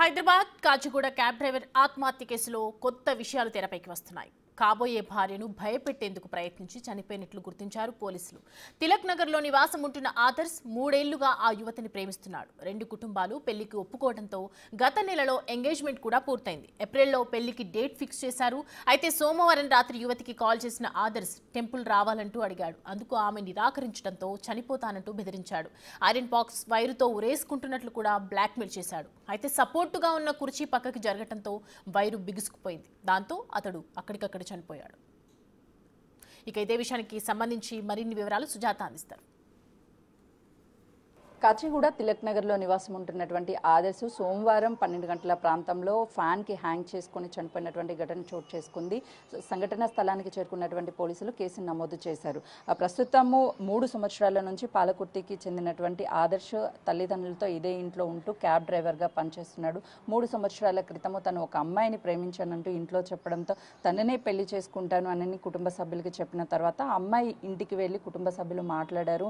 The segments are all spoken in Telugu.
హైదరాబాద్ కాచిగూడ క్యాబ్ డ్రైవర్ ఆత్మహత్య కేసులో కొత్త విషయాలు తెరపైకి వస్తున్నాయి. కాబోయే భార్యను భయపెట్టేందుకు ప్రయత్నించి చనిపోయినట్లు గుర్తించారు పోలీసులు. తిలక్ నగర్లో నివాసం ఉంటున్న ఆదర్శ్ 3 ఏళ్లుగా ఆ యువతిని ప్రేమిస్తున్నాడు. 2 కుటుంబాలు పెళ్లికి ఒప్పుకోవడంతో గత నెలలో ఎంగేజ్మెంట్ కూడా పూర్తయింది. ఏప్రిల్లో పెళ్లికి డేట్ ఫిక్స్ చేశారు. అయితే సోమవారం రాత్రి యువతికి కాల్ చేసిన ఆదర్శ్ టెంపుల్ రావాలంటూ అడిగాడు. అందుకు ఆమె నిరాకరించడంతో చనిపోతానంటూ బెదిరించాడు. ఐరన్ బాక్స్ వైరుతో ఉరేసుకుంటున్నట్లు కూడా బ్లాక్మెయిల్ చేశాడు. అయితే సపోర్టుగా ఉన్న కుర్చీ పక్కకి జరగడంతో వైరు బిగుసుకుపోయింది. దాంతో అతడు అక్కడికక్కడ చనిపోయాడు. ఇక ఇదే విషయానికి సంబంధించి మరిన్ని వివరాలు సుజాత అందిస్తారు. కాచిగూడ తిలక్ నగర్లో నివాసం ఉంటున్నటువంటి ఆదర్శ్ సోమవారం 12 గంటల ప్రాంతంలో ఫ్యాన్కి హ్యాంగ్ చేసుకుని చనిపోయినటువంటి ఘటన చోటు చేసుకుంది. సంఘటన స్థలానికి చేరుకున్నటువంటి పోలీసులు కేసును నమోదు చేశారు. ప్రస్తుతము 3 సంవత్సరాల నుంచి పాలకుర్తికి చెందినటువంటి ఆదర్శ్ తల్లిదండ్రులతో ఇదే ఇంట్లో ఉంటూ క్యాబ్ డ్రైవర్గా పనిచేస్తున్నాడు. 3 సంవత్సరాల క్రితము తను ఒక అమ్మాయిని ప్రేమించానంటూ ఇంట్లో చెప్పడంతో తననే పెళ్లి చేసుకుంటాను అని కుటుంబ సభ్యులకి చెప్పిన తర్వాత అమ్మాయి ఇంటికి వెళ్ళి కుటుంబ సభ్యులు మాట్లాడారు.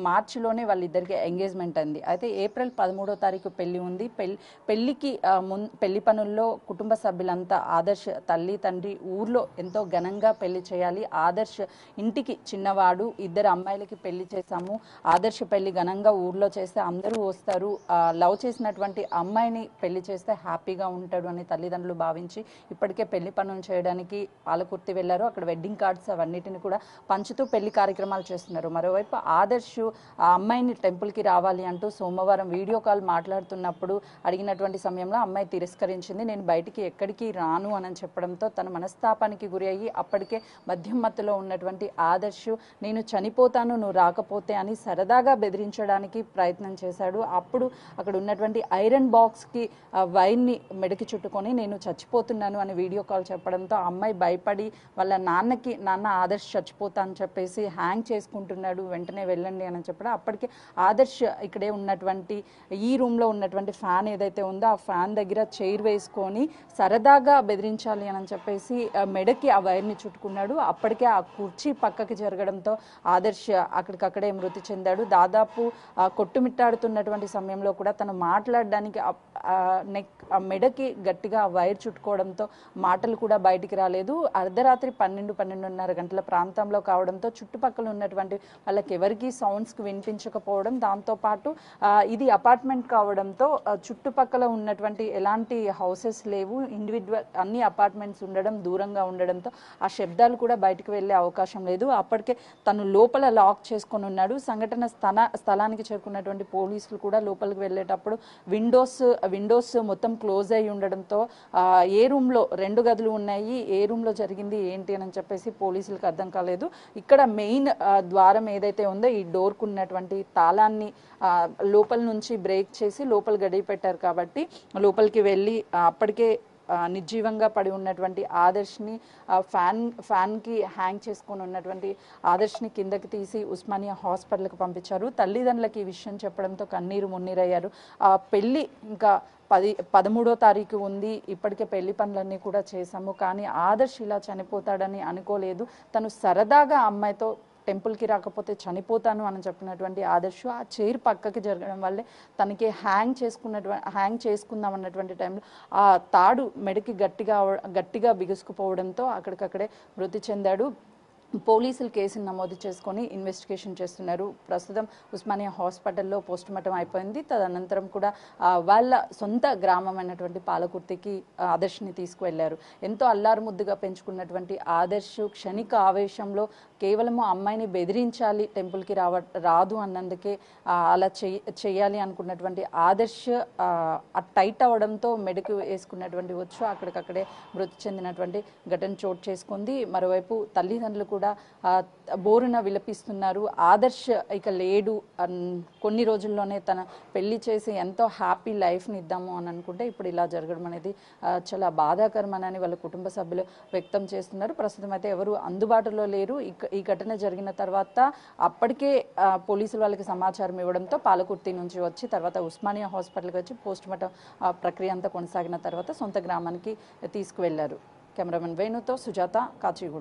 మార్చిలోనే వాళ్ళిద్దరికి ఎంగేజ్మెంట్ అంది. అయితే ఏప్రిల్ 13వ తారీఖు పెళ్లి ఉంది. పెళ్లికి పెళ్లి పనుల్లో కుటుంబ సభ్యులంతా ఆదర్శ్ తల్లి తండ్రి ఊర్లో ఎంతో ఘనంగా పెళ్లి చేయాలి. ఆదర్శ్ ఇంటికి చిన్నవాడు, 2 అమ్మాయిలకి పెళ్లి చేశాము. ఆదర్శ్ పెళ్లి ఘనంగా ఊర్లో చేస్తే అందరూ వస్తారు. లవ్ చేసినటువంటి అమ్మాయిని పెళ్లి చేస్తే హ్యాపీగా ఉంటాడు అని తల్లిదండ్రులు భావించి ఇప్పటికే పెళ్లి పనులు చేయడానికి పాలకుర్తి వెళ్లారు. అక్కడ వెడ్డింగ్ కార్డ్స్ అవన్నిటిని కూడా పంచుతూ పెళ్లి కార్యక్రమాలు చేస్తున్నారు. మరోవైపు ఆదర్శ్ ఆ అమ్మాయిని టెంపుల్కి రావాలి అంటూ సోమవారం వీడియో కాల్ మాట్లాడుతున్నప్పుడు అడిగినటువంటి సమయంలో అమ్మాయి తిరస్కరించింది. నేను బయటికి ఎక్కడికి రాను అని చెప్పడంతో తన మనస్తాపానికి గురి అయ్యి అప్పటికే మద్యం మత్తులో ఉన్నటువంటి ఆదర్శ్ నేను చనిపోతాను నువ్వు రాకపోతే అని సరదాగా బెదిరించడానికి ప్రయత్నం చేశాడు. అప్పుడు అక్కడ ఉన్నటువంటి ఐరన్ బాక్స్కి వైర్ని మెడకి చుట్టుకొని నేను చచ్చిపోతున్నాను అని వీడియో కాల్ చెప్పడంతో ఆ అమ్మాయి భయపడి వాళ్ళ నాన్న ఆదర్శ్ చచ్చిపోతా అని చెప్పేసి హ్యాంగ్ చేసుకుంటున్నాడు, వెంటనే వెళ్ళండి అని చెప్పడం. అప్పటికే ఆదర్శ్ ఇక్కడే ఉన్నటువంటి ఈ రూమ్లో ఉన్నటువంటి ఫ్యాన్ ఏదైతే ఉందో ఆ ఫ్యాన్ దగ్గర చైర్ వేసుకొని సరదాగా బెదిరించాలి అని చెప్పేసి మెడకి ఆ వైర్ని చుట్టుకున్నాడు. అప్పటికే ఆ కుర్చీ పక్కకి జరగడంతో ఆదర్శ్ అక్కడికక్కడే మృతి చెందాడు. దాదాపు కొట్టుమిట్టాడుతున్నటువంటి సమయంలో కూడా తను మాట్లాడడానికి మెడకి గట్టిగా వైర్ చుట్టుకోవడంతో మాటలు కూడా బయటికి రాలేదు. అర్ధరాత్రి 12-12:30 గంటల ప్రాంతంలో కావడంతో చుట్టుపక్కల ఉన్నటువంటి వాళ్ళకి ఎవరికి సౌండ్స్కి వినిపించకపోవడం, దాంతోపాటు ఇది అపార్ట్మెంట్ కావడంతో చుట్టుపక్కల ఉన్నటువంటి ఎలాంటి హౌసెస్ లేవు, ఇండివిజువల్ అన్ని అపార్ట్మెంట్స్ ఉండడం, దూరంగా ఉండడంతో ఆ శబ్దాలు కూడా బయటకు వెళ్ళే అవకాశం లేదు. అప్పటికే తను లోపల లాక్ చేసుకొని ఉన్నాడు. సంఘటన స్థలానికి చేరుకున్నటువంటి పోలీసులు కూడా లోపలికి వెళ్ళేటప్పుడు విండోస్ మొత్తం క్లోజ్ అయి ఉండడంతో ఏ రూమ్లో 2 గదులు ఉన్నాయి, ఏ రూమ్లో జరిగింది ఏంటి అని చెప్పేసి పోలీసులకు అర్థం కాలేదు. ఇక్కడ మెయిన్ ద్వారం ఏదైతే ఉందో ఈ డోర్కు ఉన్నటువంటి తాళాన్ని లోపల నుంచి బ్రేక్ చేసి లోపల గడియ పెట్టారు కాబట్టి లోపలికి వెళ్ళి అప్పటికే నిర్జీవంగా పడి ఉన్నటువంటి ఆదర్శ్ని ఫ్యాన్కి హ్యాంగ్ చేసుకొని ఉన్నటువంటి ఆదర్శ్ని కిందకి తీసి ఉస్మానియా హాస్పిటల్కి పంపించారు. తల్లిదండ్రులకి ఈ విషయం చెప్పడంతో కన్నీరు మున్నీరయ్యారు. పెళ్ళి ఇంకా 13వ తారీఖు ఉంది. ఇప్పటికే పెళ్లి పనులన్నీ కూడా చేశాము, కానీ ఆదర్శ్ ఇలా చనిపోతాడని అనుకోలేదు. తను సరదాగా అమ్మాయితో టెంపుల్కి రాకపోతే చనిపోతాను అని చెప్పినటువంటి ఆదర్శ్ ఆ చైర్ పక్కకి జరగడం వల్లే తనకి హ్యాంగ్ చేసుకుందాం అన్నటువంటి టైంలో ఆ తాడు మెడకి గట్టిగా బిగుసుకుపోవడంతో అక్కడికక్కడే మృతి చెందాడు. పోలీసులు కేసును నమోదు చేసుకొని ఇన్వెస్టిగేషన్ చేస్తున్నారు. ప్రస్తుతం ఉస్మానియా హాస్పిటల్లో పోస్టుమార్టం అయిపోయింది. తదనంతరం కూడా వాళ్ళ సొంత గ్రామమైనటువంటి పాలకుర్తికి ఆదర్శ్ని తీసుకువెళ్లారు. ఎంతో అల్లారు ముద్దుగా పెంచుకున్నటువంటి ఆదర్శ్ క్షణిక ఆవేశంలో కేవలము అమ్మాయిని బెదిరించాలి, టెంపుల్కి రాదు అన్నందుకే అలా చేయాలి అనుకున్నటువంటి ఆదర్శ్ టైట్ అవ్వడంతో మెడకు వేసుకున్నటువంటి వచ్చు అక్కడికక్కడే మృతి చెందినటువంటి ఘటన చోటు చేసుకుంది. మరోవైపు తల్లిదండ్రులు కూడా బోరున విలపిస్తున్నారు. ఆదర్శ్ ఇక లేడు, కొన్ని రోజుల్లోనే తన పెళ్లి చేసి ఎంతో హ్యాపీ లైఫ్ని ఇద్దాము అని అనుకుంటే ఇప్పుడు ఇలా జరగడం అనేది చాలా బాధాకరమని వాళ్ళ కుటుంబ సభ్యులు వ్యక్తం చేస్తున్నారు. ప్రస్తుతం అయితే ఎవరు అందుబాటులో లేరు. ఈ ఘటన జరిగిన తర్వాత అప్పటికే పోలీసులు వాళ్ళకి సమాచారం ఇవ్వడంతో పాలకుర్తి నుంచి వచ్చి తర్వాత ఉస్మానియా హాస్పిటల్కి వచ్చి పోస్టుమార్టం ప్రక్రియ అంతా కొనసాగిన తర్వాత సొంత గ్రామానికి తీసుకువెళ్లారు. కెమెరామెన్ వేణుతో సుజాత, కాచిగూడ.